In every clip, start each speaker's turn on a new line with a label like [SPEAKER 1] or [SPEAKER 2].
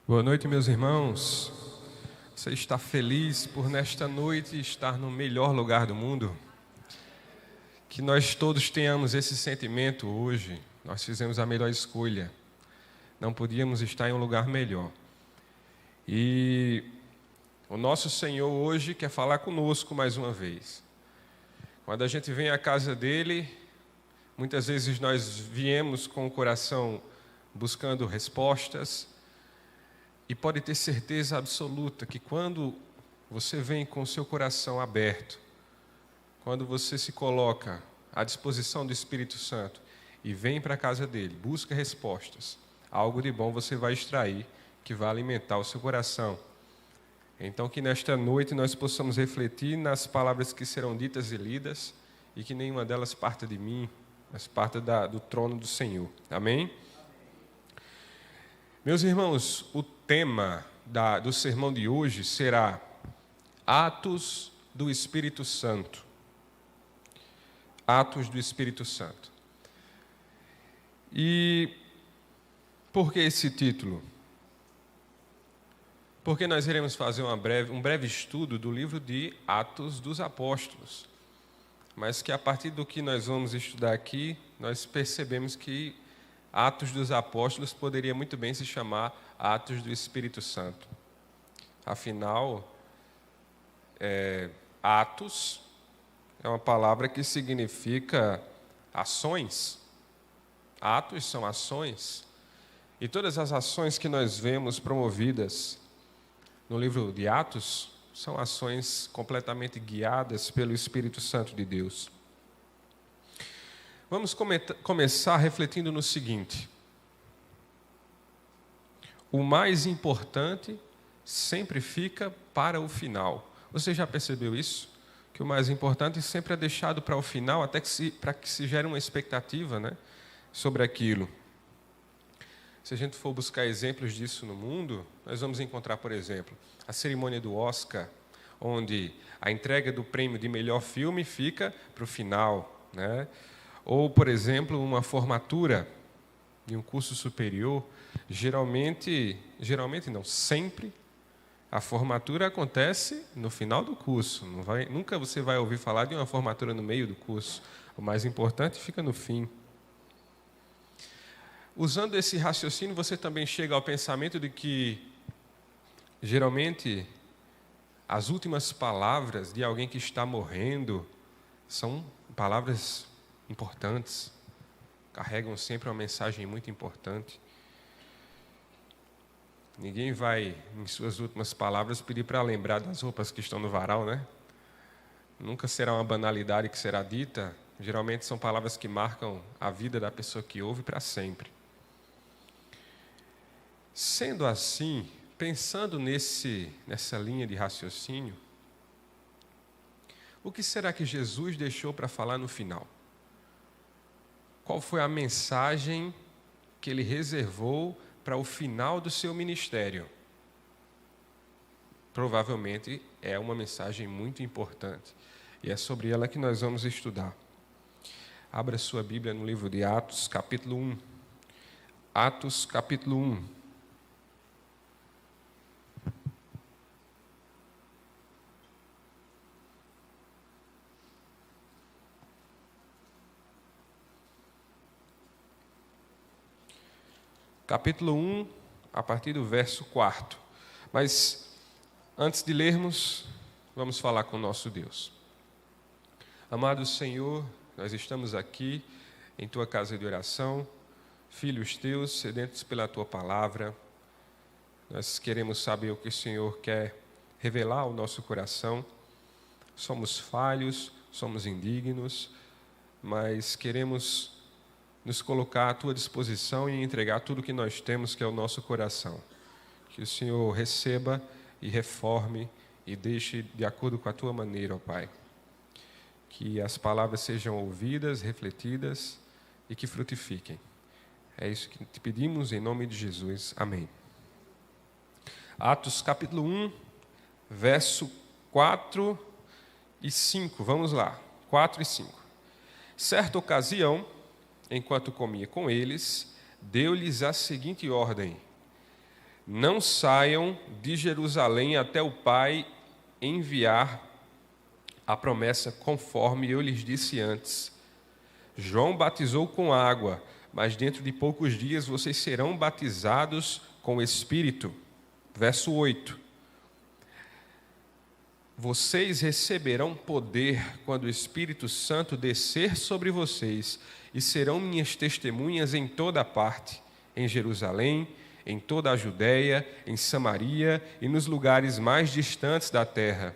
[SPEAKER 1] Boa noite, meus irmãos. Você está feliz por nesta noite estar no melhor lugar do mundo? Que nós todos tenhamos esse sentimento hoje. Nós fizemos a melhor escolha. Não podíamos estar em um lugar melhor. E o nosso Senhor hoje quer falar conosco mais uma vez. Quando a gente vem à casa dele, muitas vezes nós viemos com o coração buscando respostas. E pode ter certeza absoluta que quando você vem com o seu coração aberto, quando você se coloca à disposição do Espírito Santo e vem para a casa dele, busca respostas, algo de bom você vai extrair que vai alimentar o seu coração. Então que nesta noite nós possamos refletir nas palavras que serão ditas e lidas e que nenhuma delas parta de mim, mas parta do trono do Senhor. Amém? Meus irmãos, o tema do sermão de hoje será Atos do Espírito Santo. Atos do Espírito Santo. E por que esse título? Porque nós iremos fazer um breve estudo do livro de Atos dos Apóstolos. Mas que a partir do que nós vamos estudar aqui, nós percebemos que Atos dos Apóstolos poderia muito bem se chamar Atos do Espírito Santo. Afinal, Atos é uma palavra que significa ações. Atos são ações. E todas as ações que nós vemos promovidas no livro de Atos são ações completamente guiadas pelo Espírito Santo de Deus. Vamos começar refletindo no seguinte: o mais importante sempre fica para o final. Você já percebeu isso? Que o mais importante sempre é deixado para o final, até para que se gere uma expectativa, né, sobre aquilo. Se a gente for buscar exemplos disso no mundo, nós vamos encontrar, por exemplo, a cerimônia do Oscar, onde a entrega do prêmio de melhor filme fica para o final, né? Ou, por exemplo, uma formatura de um curso superior, geralmente não, sempre, a formatura acontece no final do curso. Nunca você vai ouvir falar de uma formatura no meio do curso. O mais importante fica no fim. Usando esse raciocínio, você também chega ao pensamento de que, geralmente, as últimas palavras de alguém que está morrendo são palavras importantes, carregam sempre uma mensagem muito importante. Ninguém vai, em suas últimas palavras, pedir para lembrar das roupas que estão no varal, né? Nunca será uma banalidade que será dita. Geralmente são palavras que marcam a vida da pessoa que ouve para sempre. Sendo assim, pensando nessa linha de raciocínio, o que será que Jesus deixou para falar no final? Qual foi a mensagem que ele reservou para o final do seu ministério? Provavelmente é uma mensagem muito importante. E é sobre ela que nós vamos estudar. Abra sua Bíblia no livro de Atos, capítulo 1. Atos, capítulo 1. Capítulo 1, a partir do verso 4. Mas, antes de lermos, vamos falar com o nosso Deus. Amado Senhor, nós estamos aqui em Tua casa de oração, filhos Teus, sedentos pela Tua palavra. Nós queremos saber o que o Senhor quer revelar ao nosso coração. Somos falhos, somos indignos, mas queremos nos colocar à Tua disposição e entregar tudo o que nós temos, que é o nosso coração. Que o Senhor receba e reforme e deixe de acordo com a Tua maneira, ó Pai. Que as palavras sejam ouvidas, refletidas e que frutifiquem. É isso que te pedimos em nome de Jesus. Amém. Atos capítulo 1, verso 4 e 5. Vamos lá, 4 e 5. Certa ocasião, enquanto comia com eles, deu-lhes a seguinte ordem: não saiam de Jerusalém até o Pai enviar a promessa conforme eu lhes disse antes. João batizou com água, mas dentro de poucos dias vocês serão batizados com o Espírito. Verso 8. Vocês receberão poder quando o Espírito Santo descer sobre vocês e serão minhas testemunhas em toda a parte, em Jerusalém, em toda a Judéia, em Samaria e nos lugares mais distantes da terra.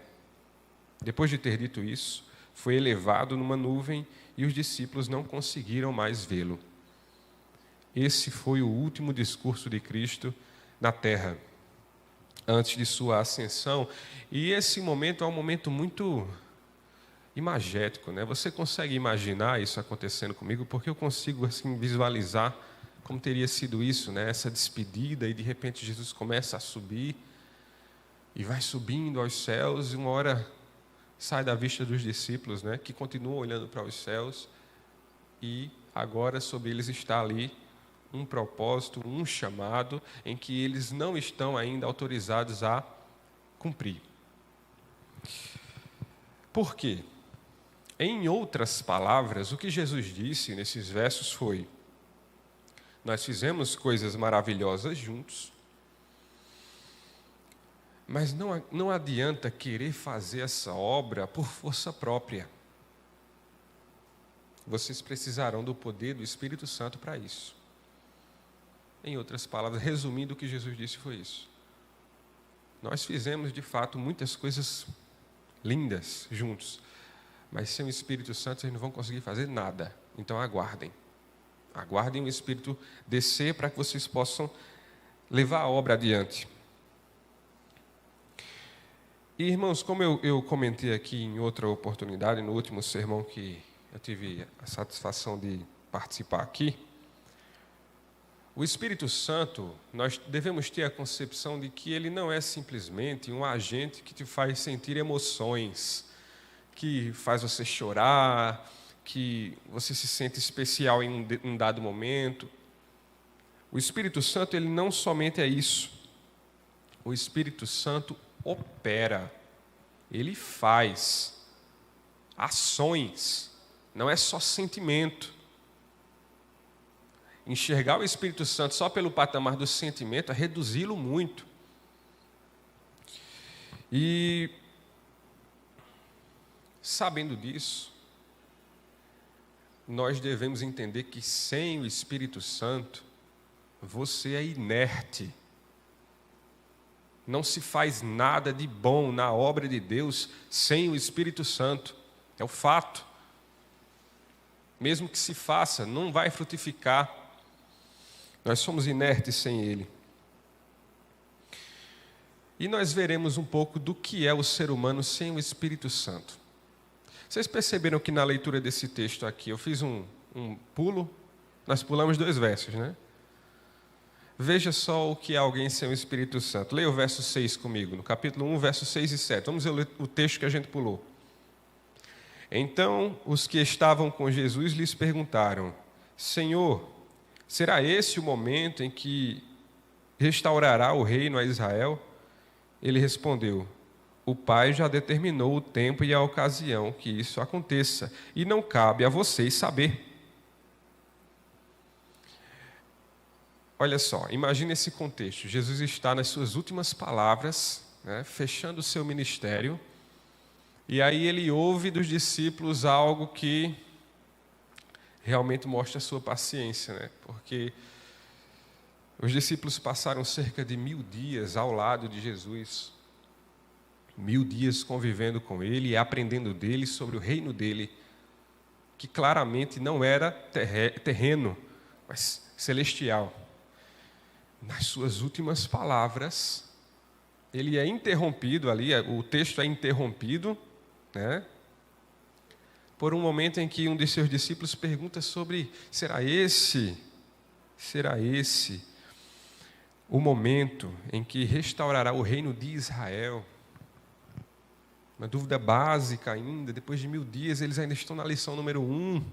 [SPEAKER 1] Depois de ter dito isso, foi elevado numa nuvem e os discípulos não conseguiram mais vê-lo. Esse foi o último discurso de Cristo na terra, antes de sua ascensão. E esse momento é um momento muito imagético, né? Você consegue imaginar isso acontecendo comigo? Porque eu consigo assim visualizar como teria sido isso, né? Essa despedida, e de repente Jesus começa a subir e vai subindo aos céus, e uma hora sai da vista dos discípulos, né? Que continuam olhando para os céus, e agora sobre eles está ali um propósito, um chamado em que eles não estão ainda autorizados a cumprir. Por quê? Em outras palavras, o que Jesus disse nesses versos foi: nós fizemos coisas maravilhosas juntos, mas não adianta querer fazer essa obra por força própria. Vocês precisarão do poder do Espírito Santo para isso. Em outras palavras, resumindo, o que Jesus disse foi isso. Nós fizemos, de fato, muitas coisas lindas juntos, mas sem o Espírito Santo vocês não vão conseguir fazer nada. Então aguardem. Aguardem o Espírito descer para que vocês possam levar a obra adiante. E, irmãos, como eu comentei aqui em outra oportunidade, no último sermão que eu tive a satisfação de participar aqui, o Espírito Santo, nós devemos ter a concepção de que ele não é simplesmente um agente que te faz sentir emoções, que faz você chorar, que você se sente especial em um dado momento. O Espírito Santo, ele não somente é isso. O Espírito Santo opera, ele faz ações, não é só sentimento. Enxergar o Espírito Santo só pelo patamar do sentimento é reduzi-lo muito. E, sabendo disso, nós devemos entender que sem o Espírito Santo, você é inerte. Não se faz nada de bom na obra de Deus sem o Espírito Santo. É o fato. Mesmo que se faça, não vai frutificar. Nós somos inertes sem Ele. E nós veremos um pouco do que é o ser humano sem o Espírito Santo. Vocês perceberam que na leitura desse texto aqui, eu fiz um pulo, nós pulamos 2 versos, né? Veja só o que é alguém sem o Espírito Santo. Leia o verso 6 comigo, no capítulo 1, versos 6 e 7. Vamos ler o texto que a gente pulou. Então, os que estavam com Jesus lhes perguntaram: Senhor, será esse o momento em que restaurará o reino a Israel? Ele respondeu: o Pai já determinou o tempo e a ocasião que isso aconteça, e não cabe a vocês saber. Olha só, imagine esse contexto. Jesus está nas suas últimas palavras, né, fechando o seu ministério, e aí ele ouve dos discípulos algo que realmente mostra a sua paciência, né? Porque os discípulos passaram cerca de 1000 dias ao lado de Jesus, 1000 dias convivendo com ele e aprendendo dele sobre o reino dele, que claramente não era terreno, mas celestial. Nas suas últimas palavras, ele é interrompido ali, o texto é interrompido, né, por um momento em que um de seus discípulos pergunta sobre: será esse o momento em que restaurará o reino de Israel? Uma dúvida básica ainda, depois de 1000 dias, eles ainda estão na lição número 1.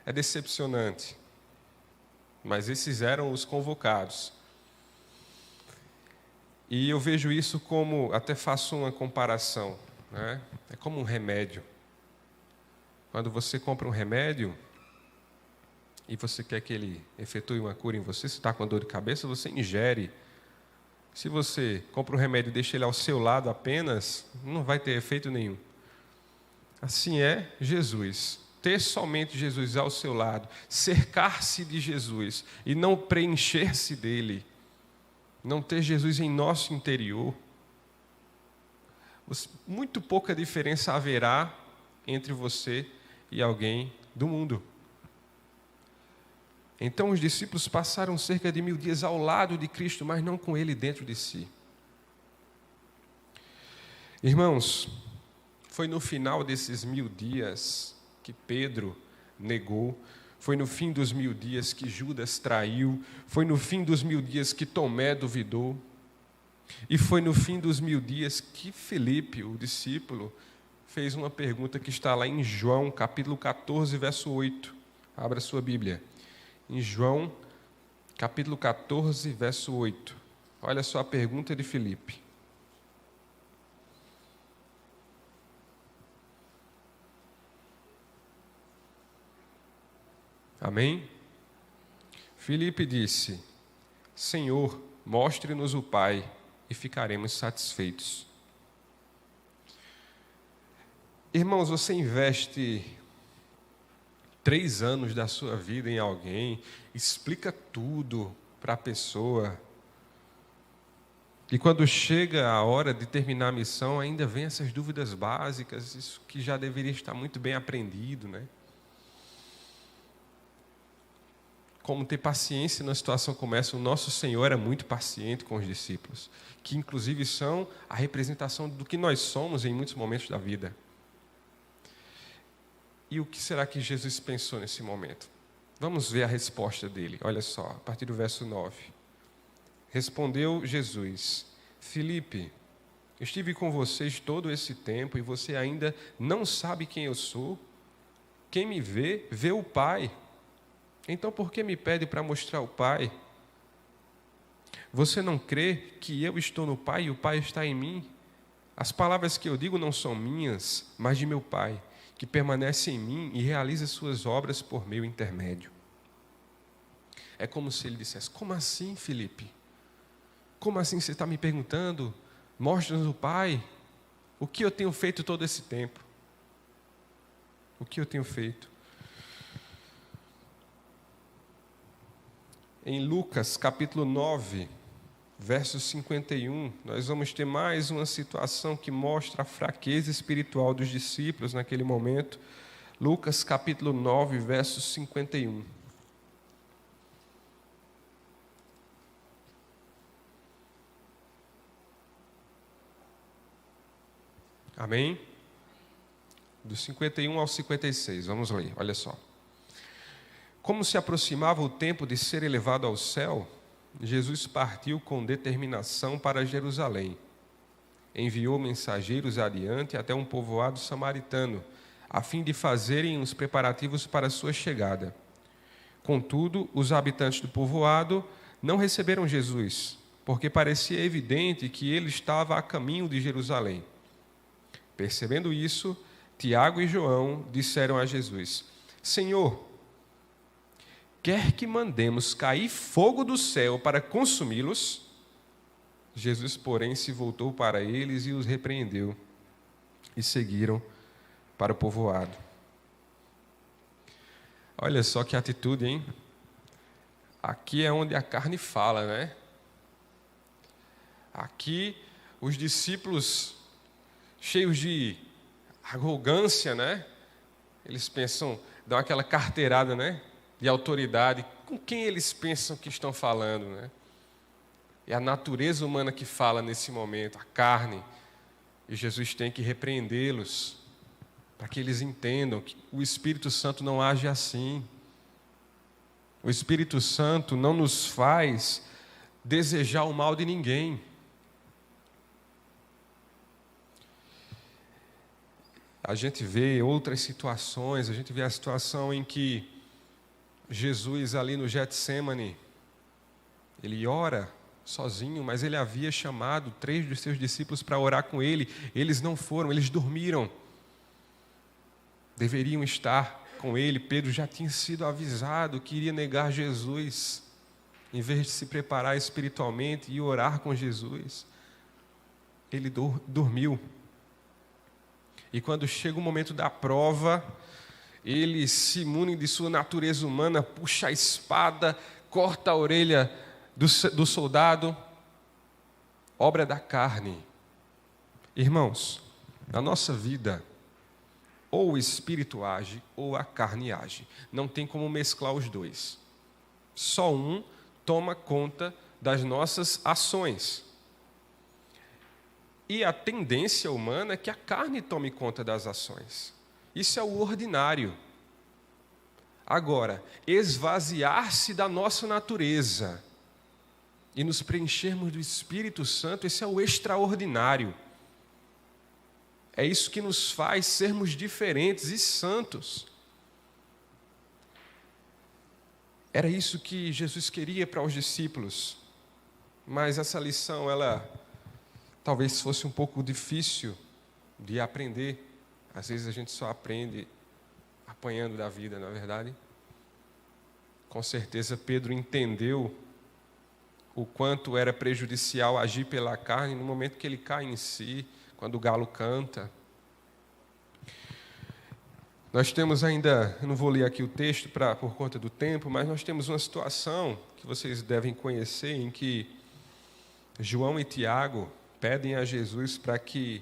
[SPEAKER 1] É decepcionante. Mas esses eram os convocados. E eu vejo isso como, até faço uma comparação, né? É como um remédio. Quando você compra um remédio e você quer que ele efetue uma cura em você, se está com dor de cabeça, você ingere. Se você compra um remédio e deixa ele ao seu lado apenas, não vai ter efeito nenhum. Assim é Jesus. Ter somente Jesus ao seu lado, cercar-se de Jesus e não preencher-se dele, não ter Jesus em nosso interior, muito pouca diferença haverá entre você e alguém do mundo. Então os discípulos passaram cerca de 1000 dias ao lado de Cristo, mas não com Ele dentro de si. Irmãos, foi no final desses 1000 dias que Pedro negou, foi no fim dos 1000 dias que Judas traiu, foi no fim dos 1000 dias que Tomé duvidou, e foi no fim dos 1000 dias que Filipe, o discípulo, fez uma pergunta que está lá em João, capítulo 14, verso 8. Abra sua Bíblia. Em João, capítulo 14, verso 8. Olha só a pergunta de Filipe. Amém? Filipe disse: Senhor, mostre-nos o Pai e ficaremos satisfeitos. Irmãos, você investe 3 anos da sua vida em alguém, explica tudo para a pessoa, e quando chega a hora de terminar a missão, ainda vem essas dúvidas básicas, isso que já deveria estar muito bem aprendido, né? Como ter paciência numa situação como essa. O nosso Senhor era muito paciente com os discípulos, que inclusive são a representação do que nós somos em muitos momentos da vida. E o que será que Jesus pensou nesse momento? Vamos ver a resposta dele. Olha só, a partir do verso 9. Respondeu Jesus: Filipe, estive com vocês todo esse tempo e você ainda não sabe quem eu sou? Quem me vê, vê o Pai. Então por que me pede para mostrar o Pai? Você não crê que eu estou no Pai e o Pai está em mim? As palavras que eu digo não são minhas, mas de meu Pai, que permanece em mim e realiza suas obras por meu intermédio. É como se ele dissesse: como assim, Filipe? Como assim você está me perguntando? Mostra-nos o Pai. O que eu tenho feito todo esse tempo? O que eu tenho feito? Em Lucas, capítulo 9, verso 51, nós vamos ter mais uma situação que mostra a fraqueza espiritual dos discípulos naquele momento. Lucas, capítulo 9, verso 51. Amém? Do 51 ao 56, vamos ler, olha só. Como se aproximava o tempo de ser elevado ao céu, Jesus partiu com determinação para Jerusalém. Enviou mensageiros adiante até um povoado samaritano, a fim de fazerem os preparativos para a sua chegada. Contudo, os habitantes do povoado não receberam Jesus, porque parecia evidente que ele estava a caminho de Jerusalém. Percebendo isso, Tiago e João disseram a Jesus: Senhor, quer que mandemos cair fogo do céu para consumi-los? Jesus, porém, se voltou para eles e os repreendeu, e seguiram para o povoado. Olha só que atitude, hein? Aqui é onde a carne fala, né? Aqui, os discípulos, cheios de arrogância, né? Eles pensam, dão aquela carteirada, né? De autoridade, com quem eles pensam que estão falando, né? É a natureza humana que fala nesse momento, a carne. E Jesus tem que repreendê-los, para que eles entendam que o Espírito Santo não age assim. O Espírito Santo não nos faz desejar o mal de ninguém. A gente vê outras situações, a gente vê a situação em que Jesus ali no Getsêmani, ele ora sozinho, mas ele havia chamado 3 dos seus discípulos para orar com ele. Eles não foram, eles dormiram. Deveriam estar com ele. Pedro já tinha sido avisado que iria negar Jesus, em vez de se preparar espiritualmente e orar com Jesus. Ele dormiu. E quando chega o momento da prova, ele se imune de sua natureza humana, puxa a espada, corta a orelha do soldado, obra da carne. Irmãos, na nossa vida, ou o espírito age, ou a carne age. Não tem como mesclar os dois. Só um toma conta das nossas ações. E a tendência humana é que a carne tome conta das ações. Isso é o ordinário. Agora, esvaziar-se da nossa natureza e nos preenchermos do Espírito Santo, esse é o extraordinário. É isso que nos faz sermos diferentes e santos. Era isso que Jesus queria para os discípulos. Mas essa lição, ela talvez fosse um pouco difícil de aprender. Às vezes a gente só aprende apanhando da vida, não é verdade? Com certeza Pedro entendeu o quanto era prejudicial agir pela carne no momento que ele cai em si, quando o galo canta. Nós temos ainda, eu não vou ler aqui o texto por conta do tempo, mas nós temos uma situação que vocês devem conhecer, em que João e Tiago pedem a Jesus para que,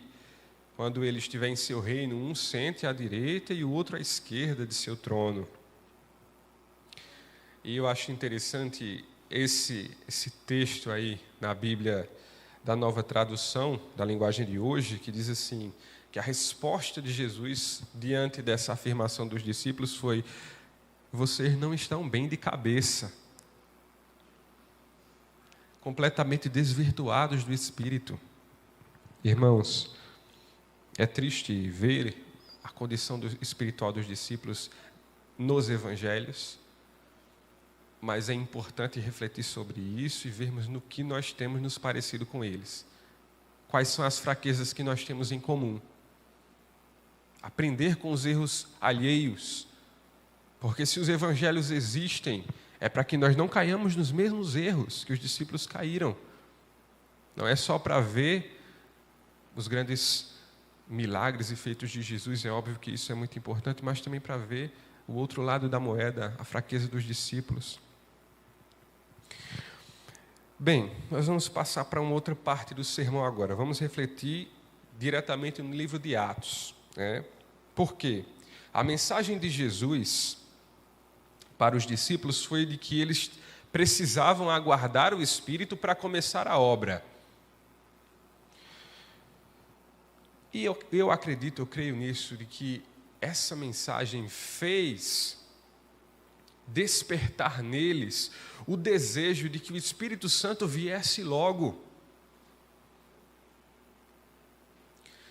[SPEAKER 1] quando ele estiver em seu reino, um sente à direita e o outro à esquerda de seu trono. E eu acho interessante esse texto aí na Bíblia da Nova Tradução, da linguagem de hoje, que diz assim, que a resposta de Jesus diante dessa afirmação dos discípulos foi: vocês não estão bem de cabeça, completamente desvirtuados do Espírito. Irmãos, é triste ver a condição espiritual dos discípulos nos evangelhos, mas é importante refletir sobre isso e vermos no que nós temos nos parecido com eles. Quais são as fraquezas que nós temos em comum. Aprender com os erros alheios, porque se os evangelhos existem, é para que nós não caiamos nos mesmos erros que os discípulos caíram. Não é só para ver os grandes milagres e feitos de Jesus, é óbvio que isso é muito importante, mas também para ver o outro lado da moeda, a fraqueza dos discípulos. Bem, nós vamos passar para uma outra parte do sermão agora. Vamos refletir diretamente no livro de Atos. Por quê? A mensagem de Jesus para os discípulos foi de que eles precisavam aguardar o Espírito para começar a obra. E eu acredito, eu creio nisso, de que essa mensagem fez despertar neles o desejo de que o Espírito Santo viesse logo.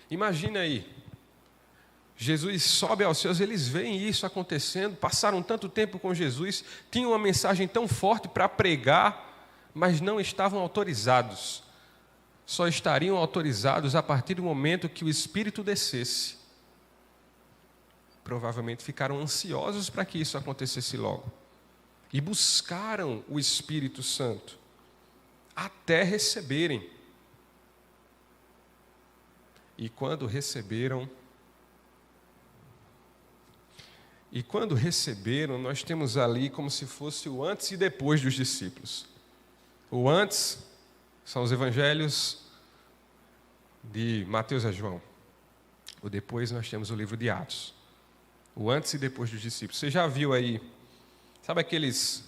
[SPEAKER 1] Imagina aí, Jesus sobe aos céus, eles veem isso acontecendo, passaram tanto tempo com Jesus, tinham uma mensagem tão forte para pregar, mas não estavam autorizados. Só estariam autorizados a partir do momento que o Espírito descesse. Provavelmente ficaram ansiosos para que isso acontecesse logo. E buscaram o Espírito Santo até receberem. E quando receberam, nós temos ali como se fosse o antes e depois dos discípulos. O antes são os evangelhos de Mateus a João. O depois nós temos o livro de Atos. O antes e depois dos discípulos. Você já viu aí, sabe aqueles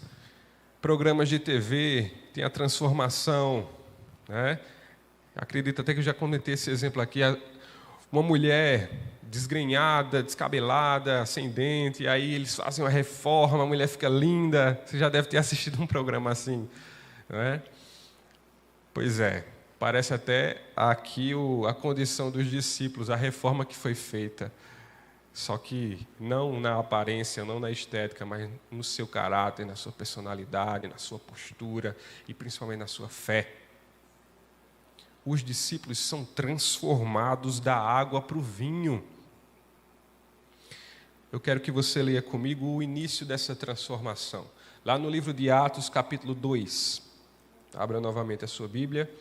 [SPEAKER 1] programas de TV, tem a transformação, né? Acredito até que eu já comentei esse exemplo aqui. Uma mulher desgrenhada, descabelada, sem dente, e aí eles fazem uma reforma, a mulher fica linda. Você já deve ter assistido um programa assim, não é? Pois é, parece até aqui a condição dos discípulos, a reforma que foi feita. Só que não na aparência, não na estética, mas no seu caráter, na sua personalidade, na sua postura e principalmente na sua fé. Os discípulos são transformados da água para o vinho. Eu quero que você leia comigo o início dessa transformação. Lá no livro de Atos, capítulo 2. Abra novamente a sua Bíblia.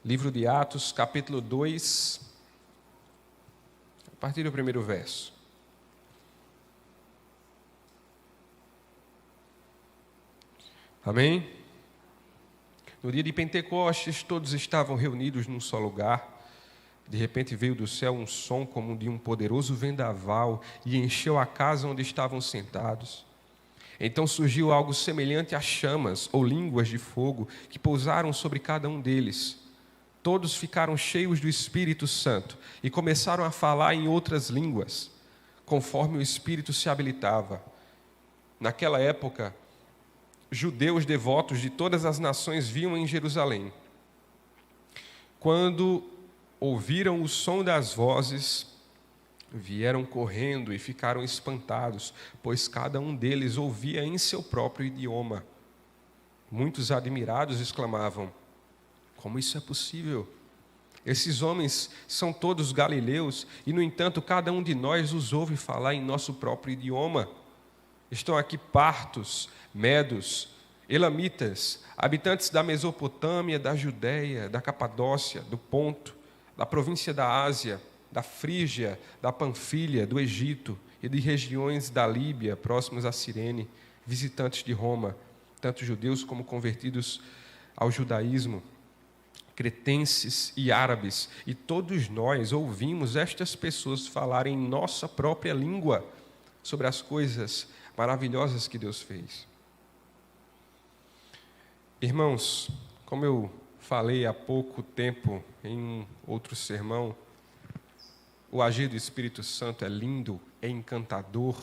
[SPEAKER 1] Livro de Atos, capítulo 2, a partir do primeiro verso. Amém? No dia de Pentecostes, todos estavam reunidos num só lugar. De repente veio do céu um som como de um poderoso vendaval e encheu a casa onde estavam sentados. Então surgiu algo semelhante a chamas ou línguas de fogo que pousaram sobre cada um deles. Todos ficaram cheios do Espírito Santo e começaram a falar em outras línguas, conforme o Espírito se habilitava. Naquela época, judeus devotos de todas as nações vinham em Jerusalém. Quando ouviram o som das vozes, vieram correndo e ficaram espantados, pois cada um deles ouvia em seu próprio idioma. Muitos admirados exclamavam: como isso é possível? Esses homens são todos galileus e, no entanto, cada um de nós os ouve falar em nosso próprio idioma. Estão aqui partos, medos, elamitas, habitantes da Mesopotâmia, da Judéia, da Capadócia, do Ponto, da província da Ásia, da Frígia, da Panfilha, do Egito e de regiões da Líbia, próximas a Cirene, visitantes de Roma, tanto judeus como convertidos ao judaísmo, cretenses e árabes, e todos nós ouvimos estas pessoas falarem em nossa própria língua sobre as coisas maravilhosas que Deus fez. Irmãos, como eu falei há pouco tempo em um outro sermão, o agir do Espírito Santo é lindo, é encantador,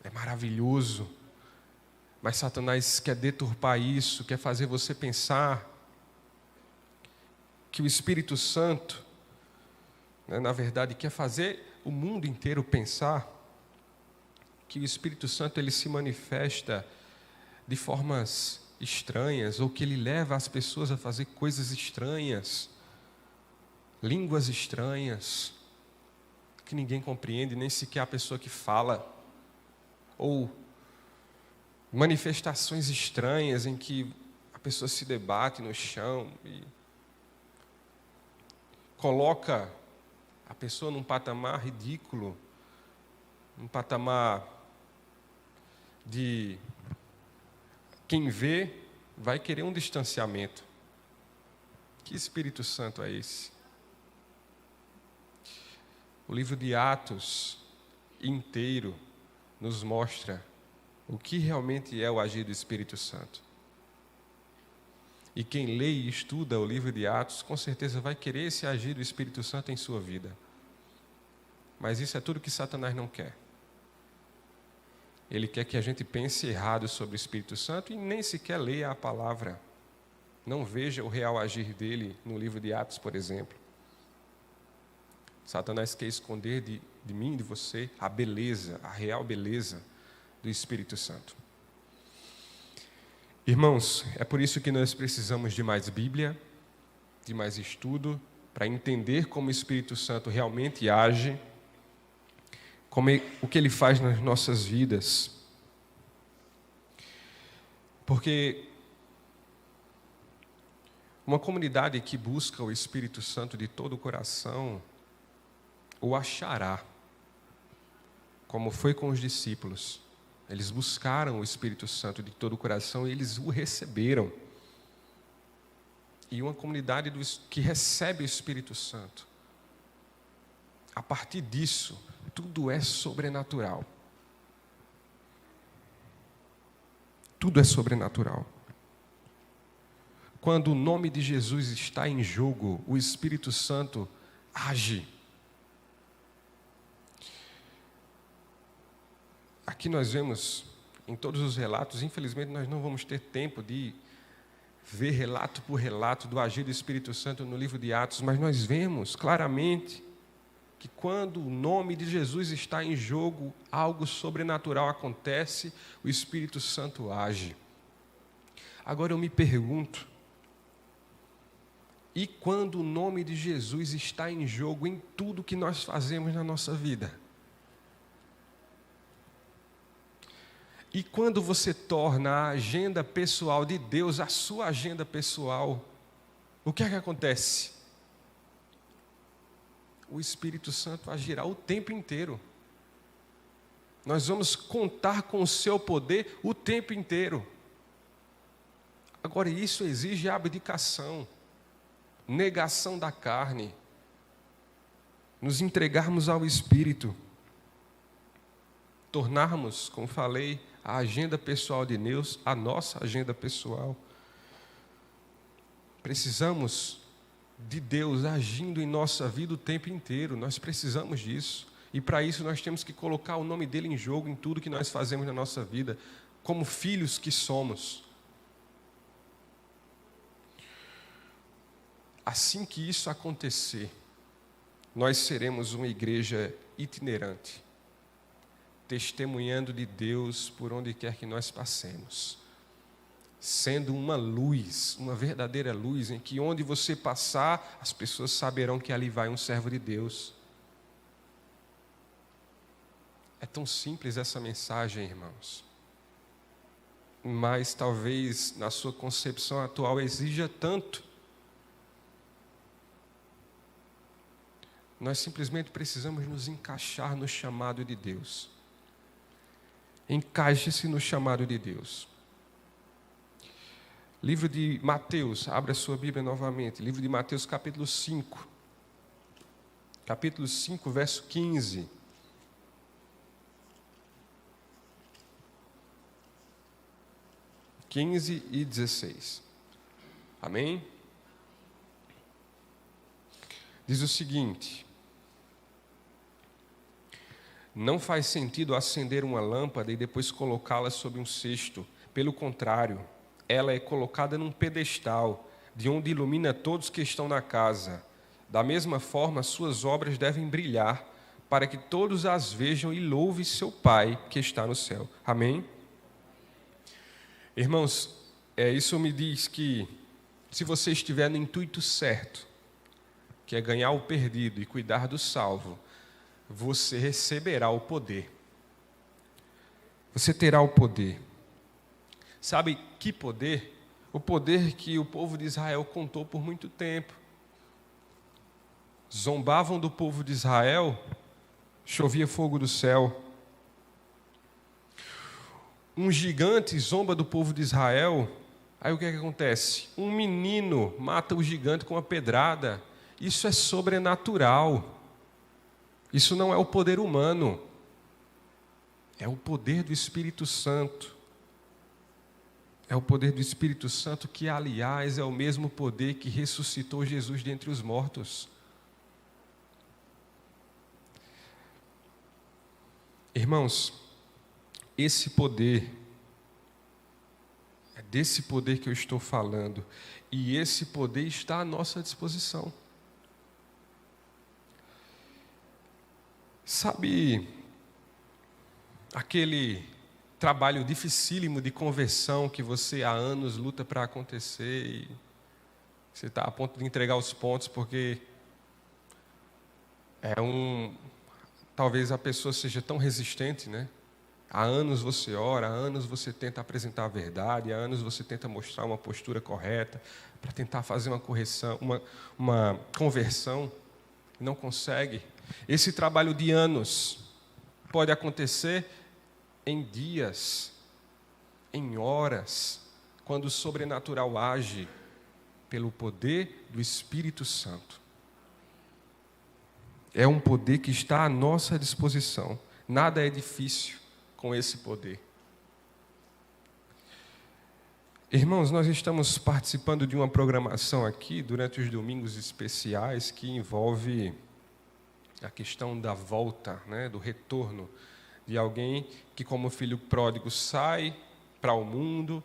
[SPEAKER 1] é maravilhoso, mas Satanás quer deturpar isso, quer fazer você pensar que o Espírito Santo, na verdade, quer fazer o mundo inteiro pensar que o Espírito Santo ele se manifesta de formas estranhas, ou que ele leva as pessoas a fazer coisas estranhas, línguas estranhas, que ninguém compreende, nem sequer a pessoa que fala, ou manifestações estranhas em que a pessoa se debate no chão e coloca a pessoa num patamar ridículo, num patamar de quem vê vai querer um distanciamento. Que Espírito Santo é esse? O livro de Atos inteiro nos mostra o que realmente é o agir do Espírito Santo. E quem lê e estuda o livro de Atos, com certeza vai querer esse agir do Espírito Santo em sua vida. Mas isso é tudo que Satanás não quer. Ele quer que a gente pense errado sobre o Espírito Santo e nem sequer leia a palavra. Não veja o real agir dele no livro de Atos, por exemplo. Satanás quer esconder de mim e de você a beleza, a real beleza do Espírito Santo. Irmãos, é por isso que nós precisamos de mais Bíblia, de mais estudo, para entender como o Espírito Santo realmente age, o que ele faz nas nossas vidas. Porque uma comunidade que busca o Espírito Santo de todo o coração, o achará, como foi com os discípulos. Eles buscaram o Espírito Santo de todo o coração e eles o receberam. E uma comunidade que recebe o Espírito Santo, a partir disso, tudo é sobrenatural. Tudo é sobrenatural. Quando o nome de Jesus está em jogo, o Espírito Santo age. Aqui nós vemos, em todos os relatos, infelizmente nós não vamos ter tempo de ver relato por relato do agir do Espírito Santo no livro de Atos, mas nós vemos claramente que quando o nome de Jesus está em jogo, algo sobrenatural acontece, o Espírito Santo age. Agora eu me pergunto, e quando o nome de Jesus está em jogo em tudo que nós fazemos na nossa vida? E quando você torna a agenda pessoal de Deus a sua agenda pessoal, o que é que acontece? O Espírito Santo agirá o tempo inteiro. Nós vamos contar com o seu poder o tempo inteiro. Agora, isso exige abdicação, negação da carne, nos entregarmos ao Espírito, tornarmos, como falei, a agenda pessoal de Deus a nossa agenda pessoal. Precisamos de Deus agindo em nossa vida o tempo inteiro, nós precisamos disso. E para isso nós temos que colocar o nome dele em jogo em tudo que nós fazemos na nossa vida, como filhos que somos. Assim que isso acontecer, nós seremos uma igreja itinerante, testemunhando de Deus por onde quer que nós passemos, sendo uma luz, uma verdadeira luz, em que onde você passar, as pessoas saberão que ali vai um servo de Deus. É tão simples essa mensagem, irmãos, mas talvez na sua concepção atual exija tanto. Nós simplesmente precisamos nos encaixar no chamado de Deus. Encaixe-se no chamado de Deus. Livro de Mateus, abra a sua Bíblia novamente. Livro de Mateus, capítulo 5. Capítulo 5, verso 15. E 16. Amém? Diz o seguinte: não faz sentido acender uma lâmpada e depois colocá-la sob um cesto. Pelo contrário, ela é colocada num pedestal, de onde ilumina todos que estão na casa. Da mesma forma, suas obras devem brilhar, para que todos as vejam e louvem seu Pai que está no céu. Amém? Irmãos, isso me diz que, se você estiver no intuito certo, que é ganhar o perdido e cuidar do salvo, você receberá o poder. Você terá o poder. Sabe que poder? O poder que o povo de Israel contou por muito tempo. Zombavam do povo de Israel, chovia fogo do céu. Um gigante zomba do povo de Israel, aí o que é que acontece? Um menino mata o gigante com uma pedrada. Isso é sobrenatural. Isso não é o poder humano. É o poder do Espírito Santo. É o poder do Espírito Santo que, aliás, é o mesmo poder que ressuscitou Jesus dentre os mortos. Irmãos, esse poder, é desse poder que eu estou falando, e esse poder está à nossa disposição. Sabe aquele trabalho dificílimo de conversão que você há anos luta para acontecer e você está a ponto de entregar os pontos porque talvez a pessoa seja tão resistente, né? Há anos você ora, há anos você tenta apresentar a verdade, há anos você tenta mostrar uma postura correta para tentar fazer uma correção, uma conversão, e não consegue. Esse trabalho de anos pode acontecer em dias, em horas, quando o sobrenatural age pelo poder do Espírito Santo. É um poder que está à nossa disposição. Nada é difícil com esse poder. Irmãos, nós estamos participando de uma programação aqui durante os domingos especiais que envolve a questão da volta, né, do retorno de alguém que, como filho pródigo, sai para o mundo,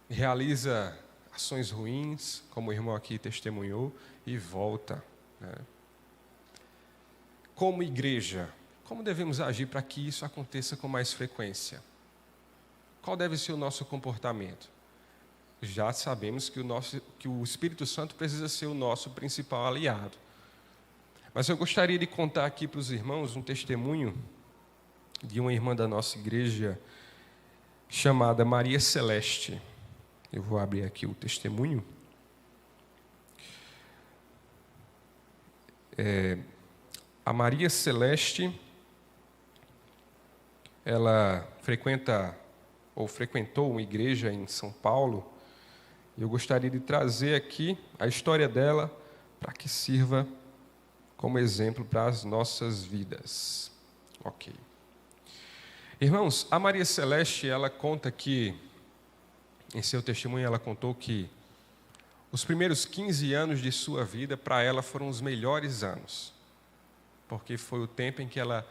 [SPEAKER 1] realiza ações ruins, como o irmão aqui testemunhou, e volta, né? como igreja, como devemos agir para que isso aconteça com mais frequência? Qual deve ser o nosso comportamento? Já sabemos que o Espírito Santo precisa ser o nosso principal aliado. Mas eu gostaria de contar aqui para os irmãos um testemunho de uma irmã da nossa igreja chamada Maria Celeste. Eu vou abrir aqui o testemunho. A Maria Celeste, ela frequentou uma igreja em São Paulo. Eu gostaria de trazer aqui a história dela para que sirva como exemplo para as nossas vidas. Ok. Irmãos, a Maria Celeste, ela conta que, em seu testemunho, ela contou que os primeiros 15 anos de sua vida, para ela, foram os melhores anos, porque foi o tempo em que ela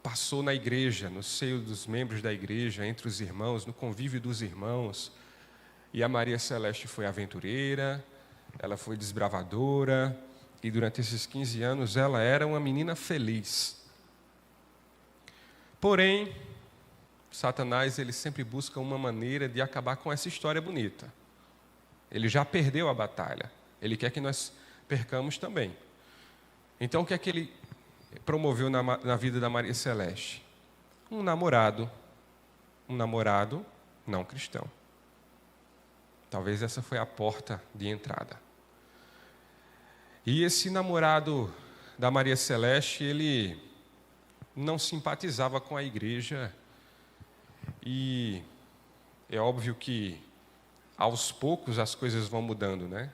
[SPEAKER 1] passou na igreja, no seio dos membros da igreja, entre os irmãos, no convívio dos irmãos. E a Maria Celeste foi aventureira, ela foi desbravadora, e durante esses 15 anos ela era uma menina feliz. Porém, Satanás, ele sempre busca uma maneira de acabar com essa história bonita. Ele já perdeu a batalha, ele quer que nós percamos também. Então, o que é que ele promoveu na vida da Maria Celeste? Um namorado não cristão. Talvez essa foi a porta de entrada. E esse namorado da Maria Celeste, ele não simpatizava com a igreja. E é óbvio que, aos poucos, as coisas vão mudando, né?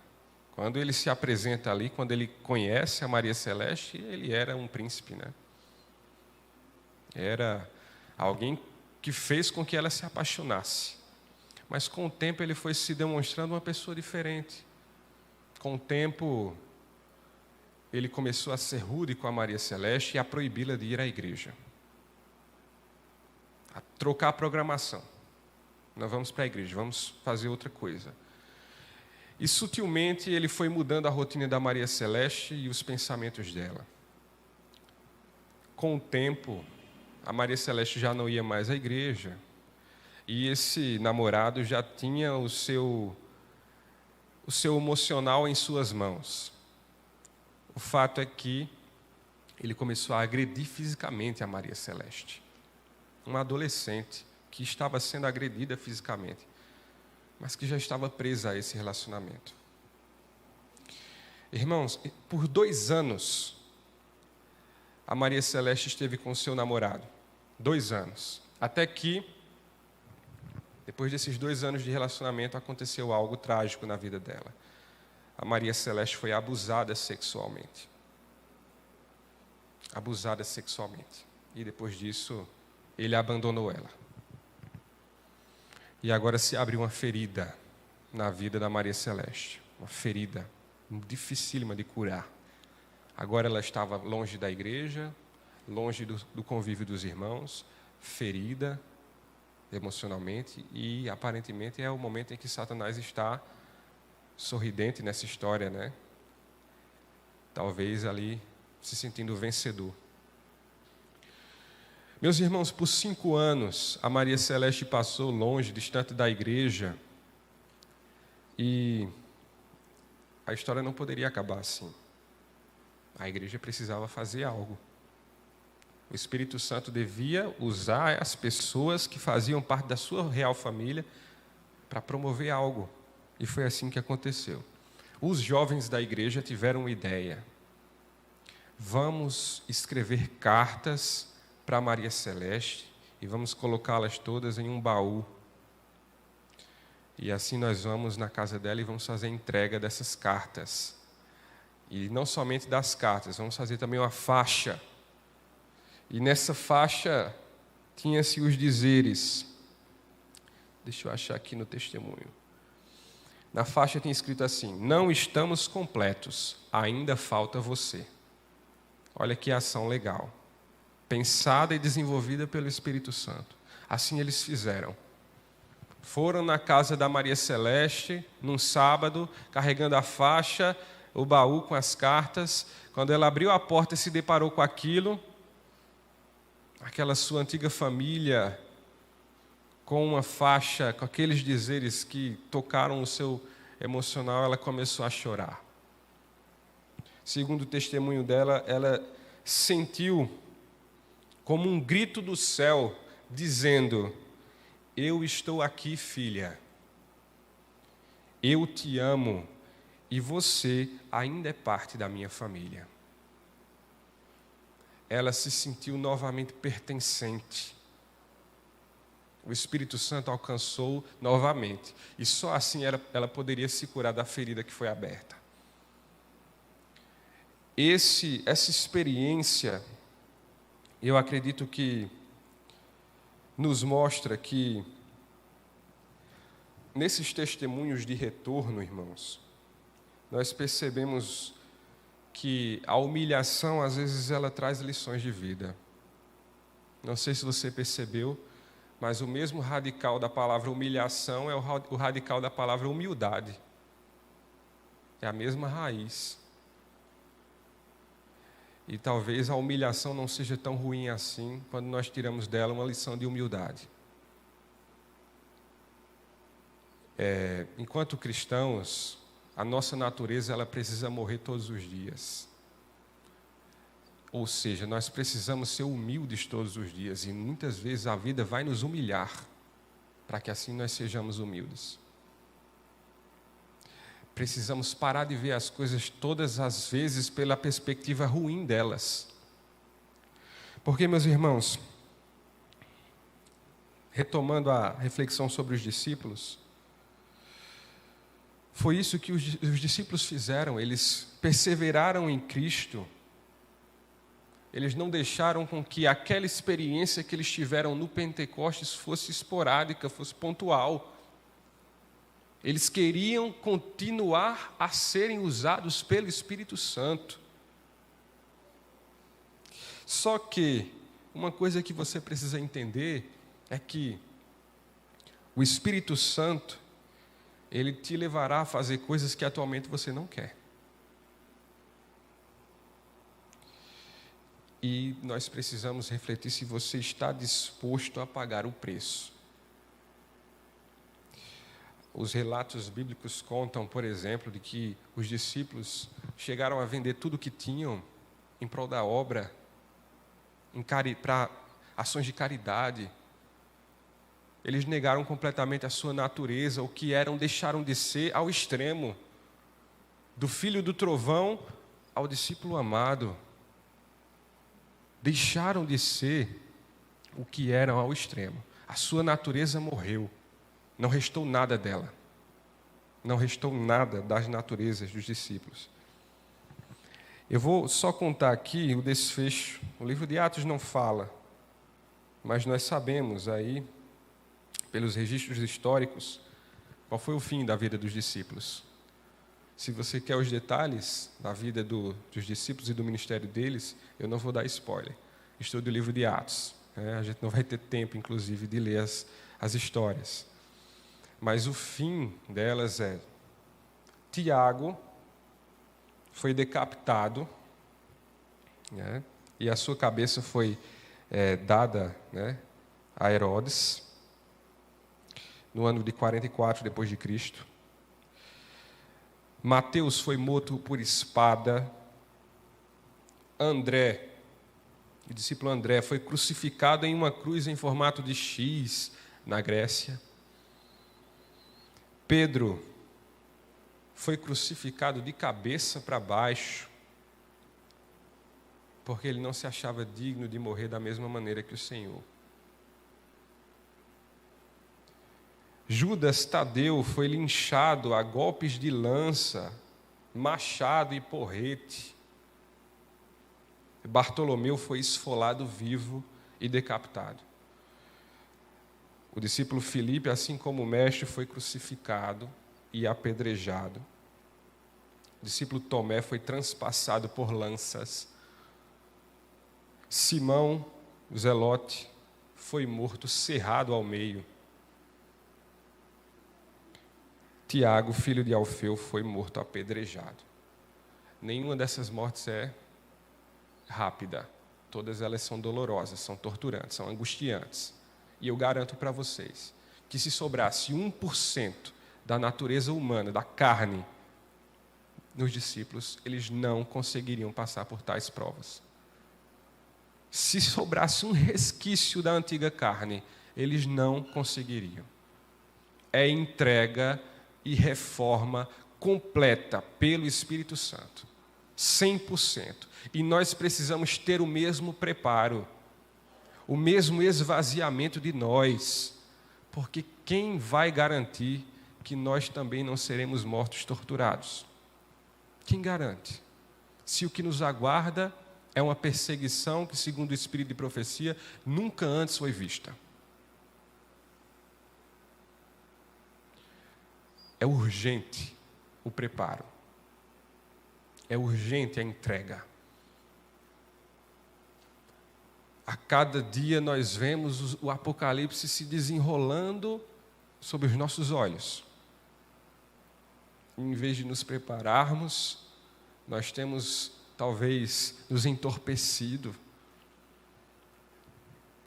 [SPEAKER 1] Quando ele se apresenta ali, quando ele conhece a Maria Celeste, ele era um príncipe, né? Era alguém que fez com que ela se apaixonasse. Mas com o tempo ele foi se demonstrando uma pessoa diferente. Com o tempo ele começou a ser rude com a Maria Celeste e a proibi-la de ir à igreja. A trocar a programação. Não vamos para a igreja, vamos fazer outra coisa. E sutilmente ele foi mudando a rotina da Maria Celeste e os pensamentos dela. Com o tempo, a Maria Celeste já não ia mais à igreja. E esse namorado já tinha o seu emocional em suas mãos. O fato é que ele começou a agredir fisicamente a Maria Celeste. Uma adolescente que estava sendo agredida fisicamente, mas que já estava presa a esse relacionamento. Irmãos, por 2 anos, a Maria Celeste esteve com seu namorado. 2 anos. Até que, depois desses 2 anos de relacionamento, aconteceu algo trágico na vida dela. A Maria Celeste foi abusada sexualmente. Abusada sexualmente. E depois disso, ele abandonou ela. E agora se abriu uma ferida na vida da Maria Celeste. Uma ferida dificílima de curar. Agora ela estava longe da igreja, longe do convívio dos irmãos, ferida emocionalmente, e aparentemente é o momento em que Satanás está sorridente nessa história, né? Talvez ali se sentindo vencedor. Meus irmãos, por 5 anos, a Maria Celeste passou longe, distante da igreja, e a história não poderia acabar assim. A igreja precisava fazer algo. O Espírito Santo devia usar as pessoas que faziam parte da sua real família para promover algo. E foi assim que aconteceu. Os jovens da igreja tiveram uma ideia. Vamos escrever cartas para Maria Celeste e vamos colocá-las todas em um baú. E assim nós vamos na casa dela e vamos fazer a entrega dessas cartas. E não somente das cartas, vamos fazer também uma faixa. E nessa faixa tinha-se os dizeres. Deixa eu achar aqui no testemunho. Na faixa tinha escrito assim: não estamos completos, ainda falta você. Olha que ação legal. Pensada e desenvolvida pelo Espírito Santo. Assim eles fizeram. Foram na casa da Maria Celeste, num sábado, carregando a faixa, o baú com as cartas. Quando ela abriu a porta e se deparou com aquilo, aquela sua antiga família, com uma faixa, com aqueles dizeres que tocaram o seu emocional, ela começou a chorar. Segundo o testemunho dela, ela sentiu como um grito do céu, dizendo: eu estou aqui, filha. Eu te amo e você ainda é parte da minha família. Ela se sentiu novamente pertencente. O Espírito Santo alcançou novamente. E só assim ela poderia se curar da ferida que foi aberta. Essa experiência, eu acredito que nos mostra que, nesses testemunhos de retorno, irmãos, nós percebemos que a humilhação, às vezes, ela traz lições de vida. Não sei se você percebeu, mas o mesmo radical da palavra humilhação é o radical da palavra humildade. É a mesma raiz. E talvez a humilhação não seja tão ruim assim, quando nós tiramos dela uma lição de humildade. Enquanto cristãos, a nossa natureza ela precisa morrer todos os dias. Ou seja, nós precisamos ser humildes todos os dias, e muitas vezes a vida vai nos humilhar, para que assim nós sejamos humildes. Precisamos parar de ver as coisas todas as vezes pela perspectiva ruim delas. Porque, meus irmãos, retomando a reflexão sobre os discípulos, foi isso que os discípulos fizeram. Eles perseveraram em Cristo. Eles não deixaram com que aquela experiência que eles tiveram no Pentecostes fosse esporádica, fosse pontual. Eles queriam continuar a serem usados pelo Espírito Santo. Só que uma coisa que você precisa entender é que o Espírito Santo, ele te levará a fazer coisas que atualmente você não quer. E nós precisamos refletir se você está disposto a pagar o preço. Os relatos bíblicos contam, por exemplo, de que os discípulos chegaram a vender tudo o que tinham em prol da obra, para ações de caridade. Eles negaram completamente a sua natureza, o que eram, deixaram de ser ao extremo. Do filho do trovão ao discípulo amado. Deixaram de ser o que eram ao extremo. A sua natureza morreu. Não restou nada dela. Não restou nada das naturezas dos discípulos. Eu vou só contar aqui o desfecho. O livro de Atos não fala, mas nós sabemos aí, pelos registros históricos, qual foi o fim da vida dos discípulos. Se você quer os detalhes da vida dos discípulos e do ministério deles, eu não vou dar spoiler. Estude o livro de Atos. A gente não vai ter tempo, inclusive, de ler as histórias. Mas o fim delas é: Tiago foi decapitado, né, e a sua cabeça foi dada, né, a Herodes, no ano de 44 depois de Cristo. Mateus foi morto por espada. André, o discípulo André, foi crucificado em uma cruz em formato de X na Grécia. Pedro foi crucificado de cabeça para baixo, porque ele não se achava digno de morrer da mesma maneira que o Senhor. Judas Tadeu foi linchado a golpes de lança, machado e porrete. Bartolomeu foi esfolado vivo e decapitado. O discípulo Filipe, assim como o mestre, foi crucificado e apedrejado. O discípulo Tomé foi transpassado por lanças. Simão, o Zelote, foi morto, cerrado ao meio. Tiago, filho de Alfeu, foi morto apedrejado. nenhuma dessas mortes é rápida. Todas elas são dolorosas, são torturantes, são angustiantes. E eu garanto para vocês que se sobrasse 1% da natureza humana, da carne, nos discípulos, eles não conseguiriam passar por tais provas. Se sobrasse um resquício da antiga carne, eles não conseguiriam. É entrega e reforma completa pelo Espírito Santo. 100%. E nós precisamos ter o mesmo preparo, o mesmo esvaziamento de nós, porque quem vai garantir que nós também não seremos mortos torturados? Quem garante? Se o que nos aguarda é uma perseguição que, segundo o Espírito de profecia, nunca antes foi vista. É urgente o preparo. É urgente a entrega. A cada dia nós vemos o Apocalipse se desenrolando sob os nossos olhos. Em vez de nos prepararmos, nós temos talvez nos entorpecido.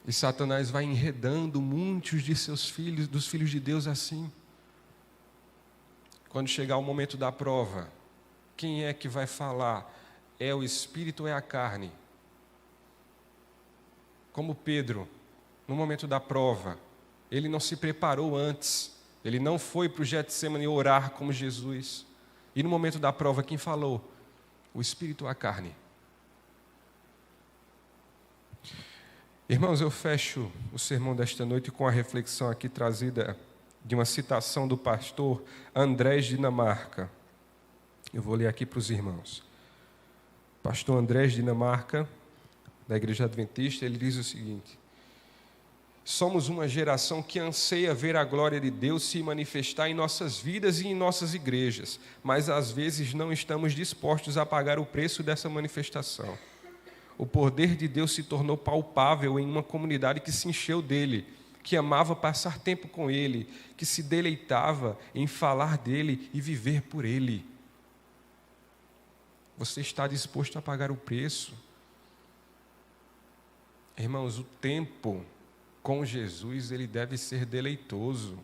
[SPEAKER 1] E Satanás vai enredando muitos de seus filhos, dos filhos de Deus assim. Quando chegar o momento da prova, quem é que vai falar? É o Espírito ou é a carne? Como Pedro, no momento da prova, ele não se preparou antes. Ele não foi para o Getsemane orar como Jesus. E no momento da prova, quem falou? O Espírito ou a carne? Irmãos, eu fecho o sermão desta noite com a reflexão aqui trazida de uma citação do pastor Andrés Dinamarca. Eu vou ler aqui para os irmãos. Pastor Andrés Dinamarca, da Igreja Adventista, ele diz o seguinte: somos uma geração que anseia ver a glória de Deus se manifestar em nossas vidas e em nossas igrejas, mas às vezes não estamos dispostos a pagar o preço dessa manifestação. O poder de Deus se tornou palpável em uma comunidade que se encheu dele, que amava passar tempo com ele, que se deleitava em falar dele e viver por ele. Você está disposto a pagar o preço? Irmãos, o tempo com Jesus, ele deve ser deleitoso.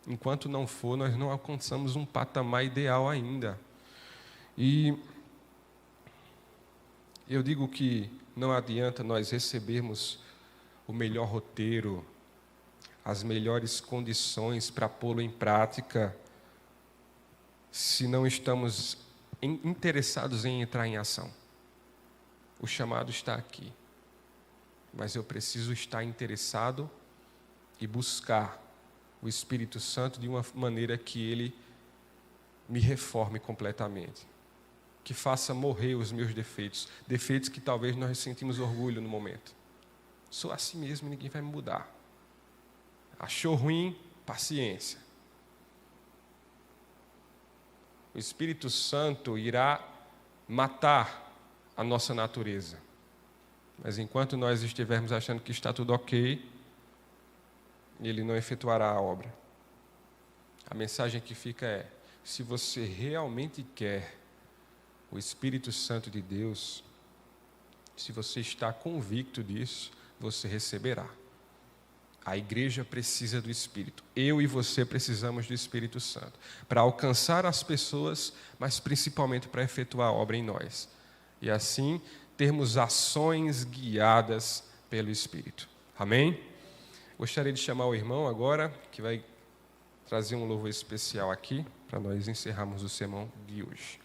[SPEAKER 1] Enquanto não for, nós não alcançamos um patamar ideal ainda. E eu digo que não adianta nós recebermos o melhor roteiro, as melhores condições para pô-lo em prática, se não estamos interessados em entrar em ação. O chamado está aqui, mas eu preciso estar interessado e buscar o Espírito Santo de uma maneira que ele me reforme completamente, que faça morrer os meus defeitos, defeitos que talvez nós sentimos orgulho no momento. Sou assim mesmo, ninguém vai me mudar. Achou ruim? Paciência. O Espírito Santo irá matar a nossa natureza. Mas enquanto nós estivermos achando que está tudo ok, ele não efetuará a obra. A mensagem que fica é: se você realmente quer o Espírito Santo de Deus, se você está convicto disso, você receberá. A igreja precisa do Espírito. Eu e você precisamos do Espírito Santo para alcançar as pessoas, mas principalmente para efetuar a obra em nós. E assim termos ações guiadas pelo Espírito. Amém? Gostaria de chamar o irmão agora, que vai trazer um louvor especial aqui, para nós encerrarmos o sermão de hoje.